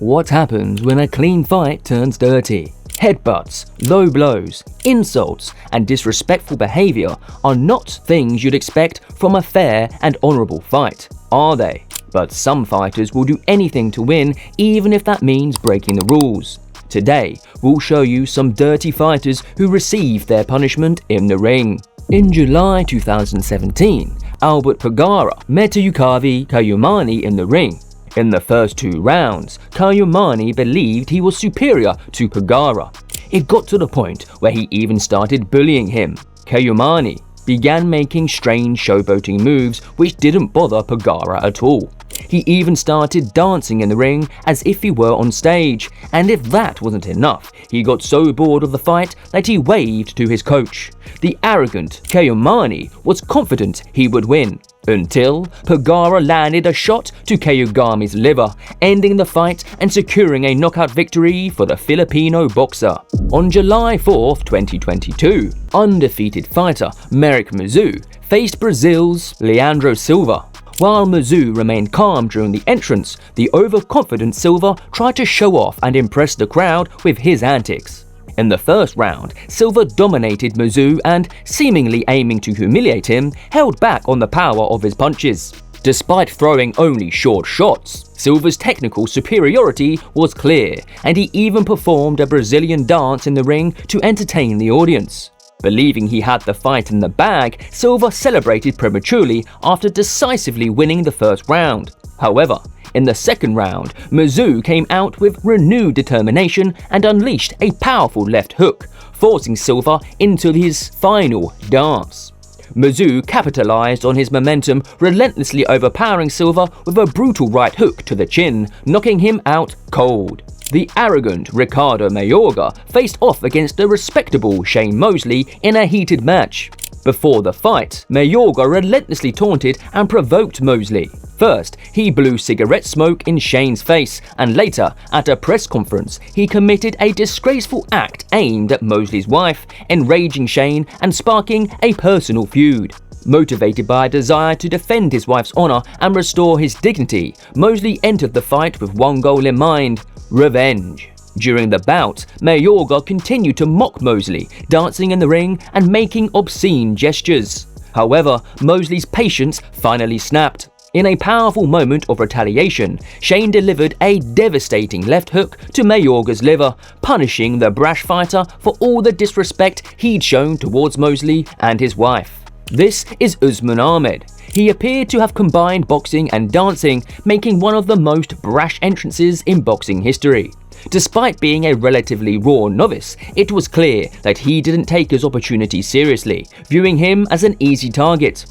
What happens when a clean fight turns dirty? Headbutts, low blows, insults, and disrespectful behavior are not things you'd expect from a fair and honorable fight, are they? But some fighters will do anything to win, even if that means breaking the rules. Today, we'll show you some dirty fighters who received their punishment in the ring. In July 2017, Albert Pagara met Yukari Kayumani in the ring. In the first 2 rounds, Kayumani believed he was superior to Pagara. It got to the point where he even started bullying him. Kayumani began making strange showboating moves which didn't bother Pagara at all. He even started dancing in the ring as if he were on stage, and if that wasn't enough, he got so bored of the fight that he waved to his coach. The arrogant Kayumani was confident he would win, until Pagara landed a shot to Kayugami's liver, ending the fight and securing a knockout victory for the Filipino boxer. On July 4, 2022, undefeated fighter Merrick Mizzou faced Brazil's Leandro Silva. While Mizzou remained calm during the entrance, the overconfident Silva tried to show off and impress the crowd with his antics. In the first round, Silva dominated Mizzou and, seemingly aiming to humiliate him, held back on the power of his punches. Despite throwing only short shots, Silva's technical superiority was clear, and he even performed a Brazilian dance in the ring to entertain the audience. Believing he had the fight in the bag, Silva celebrated prematurely after decisively winning the first round. However, in the second round, Mizzou came out with renewed determination and unleashed a powerful left hook, forcing Silva into his final dance. Mizzou capitalized on his momentum, relentlessly overpowering Silva with a brutal right hook to the chin, knocking him out cold. The arrogant Ricardo Mayorga faced off against the respectable Shane Mosley in a heated match. Before the fight, Mayorga relentlessly taunted and provoked Mosley. First, he blew cigarette smoke in Shane's face, and later, at a press conference, he committed a disgraceful act aimed at Mosley's wife, enraging Shane and sparking a personal feud. Motivated by a desire to defend his wife's honor and restore his dignity, Mosley entered the fight with one goal in mind: revenge. During the bout, Mayorga continued to mock Mosley, dancing in the ring and making obscene gestures. However, Mosley's patience finally snapped. In a powerful moment of retaliation, Shane delivered a devastating left hook to Mayorga's liver, punishing the brash fighter for all the disrespect he'd shown towards Mosley and his wife. This is Usman Ahmed. He appeared to have combined boxing and dancing, making one of the most brash entrances in boxing history. Despite being a relatively raw novice, it was clear that he didn't take his opportunity seriously, viewing him as an easy target.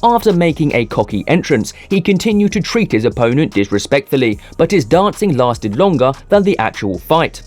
After making a cocky entrance, he continued to treat his opponent disrespectfully, but his dancing lasted longer than the actual fight.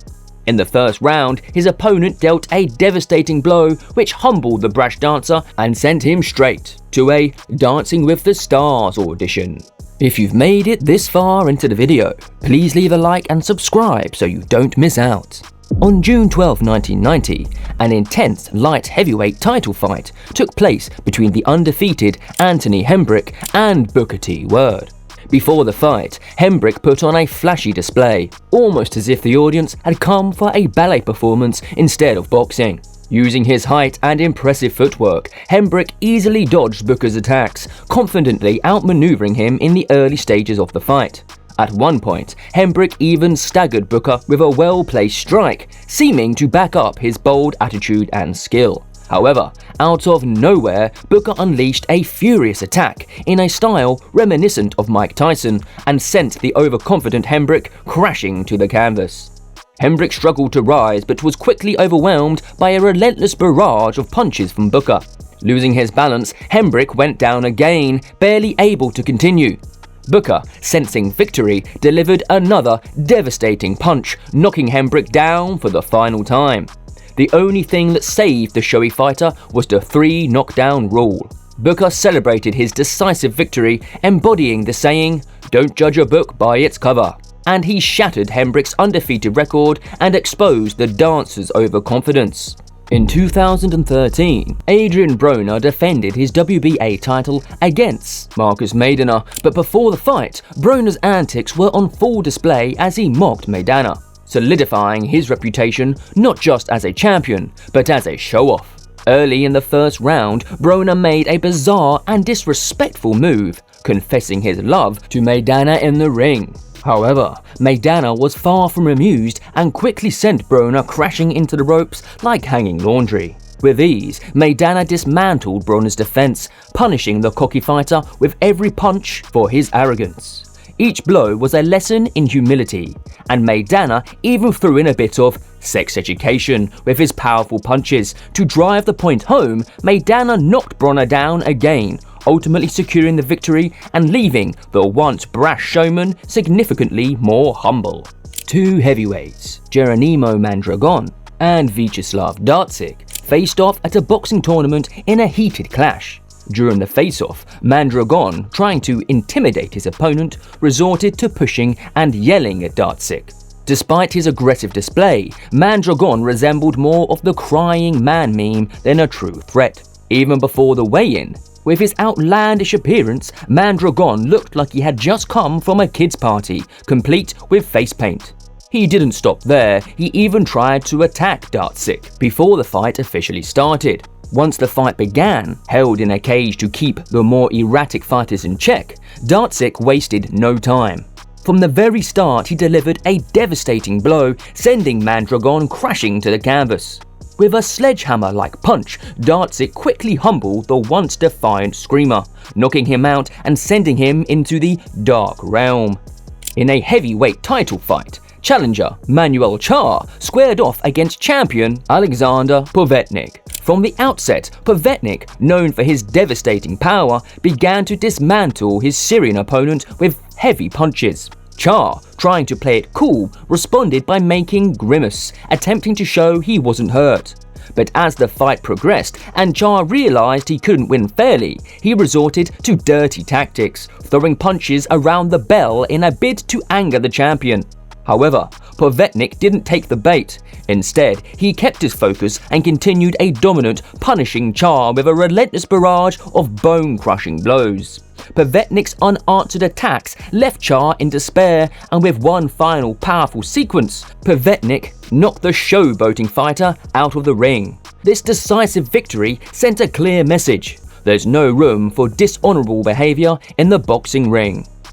In the first round, his opponent dealt a devastating blow which humbled the brash dancer and sent him straight to a Dancing with the Stars audition. If you've made it this far into the video, please leave a like and subscribe so you don't miss out. On June 12, 1990, an intense light heavyweight title fight took place between the undefeated Anthony Hembrick and Booker T. Word. Before the fight, Hembrick put on a flashy display, almost as if the audience had come for a ballet performance instead of boxing. Using his height and impressive footwork, Hembrick easily dodged Booker's attacks, confidently outmaneuvering him in the early stages of the fight. At one point, Hembrick even staggered Booker with a well-placed strike, seeming to back up his bold attitude and skill. However, out of nowhere, Booker unleashed a furious attack in a style reminiscent of Mike Tyson and sent the overconfident Hembrick crashing to the canvas. Hembrick struggled to rise but was quickly overwhelmed by a relentless barrage of punches from Booker. Losing his balance, Hembrick went down again, barely able to continue. Booker, sensing victory, delivered another devastating punch, knocking Hembrick down for the final time. The only thing that saved the showy fighter was the 3 knockdown rule. Booker celebrated his decisive victory, embodying the saying, "Don't judge a book by its cover." And he shattered Hembrick's undefeated record and exposed the dancer's overconfidence. In 2013, Adrian Broner defended his WBA title against Marcus Maidana, but before the fight, Broner's antics were on full display as he mocked Maidana, solidifying his reputation not just as a champion, but as a show-off. Early in the first round, Broner made a bizarre and disrespectful move, confessing his love to Maidana in the ring. However, Maidana was far from amused and quickly sent Broner crashing into the ropes like hanging laundry. With ease, Maidana dismantled Broner's defense, punishing the cocky fighter with every punch for his arrogance. Each blow was a lesson in humility, and Maidana even threw in a bit of sex education with his powerful punches. To drive the point home, Maidana knocked Broner down again, ultimately securing the victory and leaving the once brash showman significantly more humble. Two heavyweights, Jeronimo Mandragon and Vyacheslav Dartsik, faced off at a boxing tournament in a heated clash. During the face-off, Mandragon, trying to intimidate his opponent, resorted to pushing and yelling at Dartsik. Despite his aggressive display, Mandragon resembled more of the crying man meme than a true threat. Even before the weigh-in, with his outlandish appearance, Mandragon looked like he had just come from a kid's party, complete with face paint. He didn't stop there, he even tried to attack Dartsik before the fight officially started. Once the fight began, held in a cage to keep the more erratic fighters in check, Dartsik wasted no time. From the very start, he delivered a devastating blow, sending Mandragon crashing to the canvas. With a sledgehammer-like punch, Dartsik quickly humbled the once defiant screamer, knocking him out and sending him into the dark realm. In a heavyweight title fight, challenger Manuel Charr squared off against champion Alexander Povetnik. From the outset, Povetnik, known for his devastating power, began to dismantle his Syrian opponent with heavy punches. Charr, trying to play it cool, responded by making grimace, attempting to show he wasn't hurt. But as the fight progressed and Charr realized he couldn't win fairly, he resorted to dirty tactics, throwing punches around the bell in a bid to anger the champion. However, Povetnik didn't take the bait. Instead, he kept his focus and continued a dominant, punishing Charr with a relentless barrage of bone-crushing blows. Povetnik's unanswered attacks left Charr in despair, and with one final powerful sequence, Povetnik knocked the showboating fighter out of the ring. This decisive victory sent a clear message: there's no room for dishonorable behavior in the boxing ring.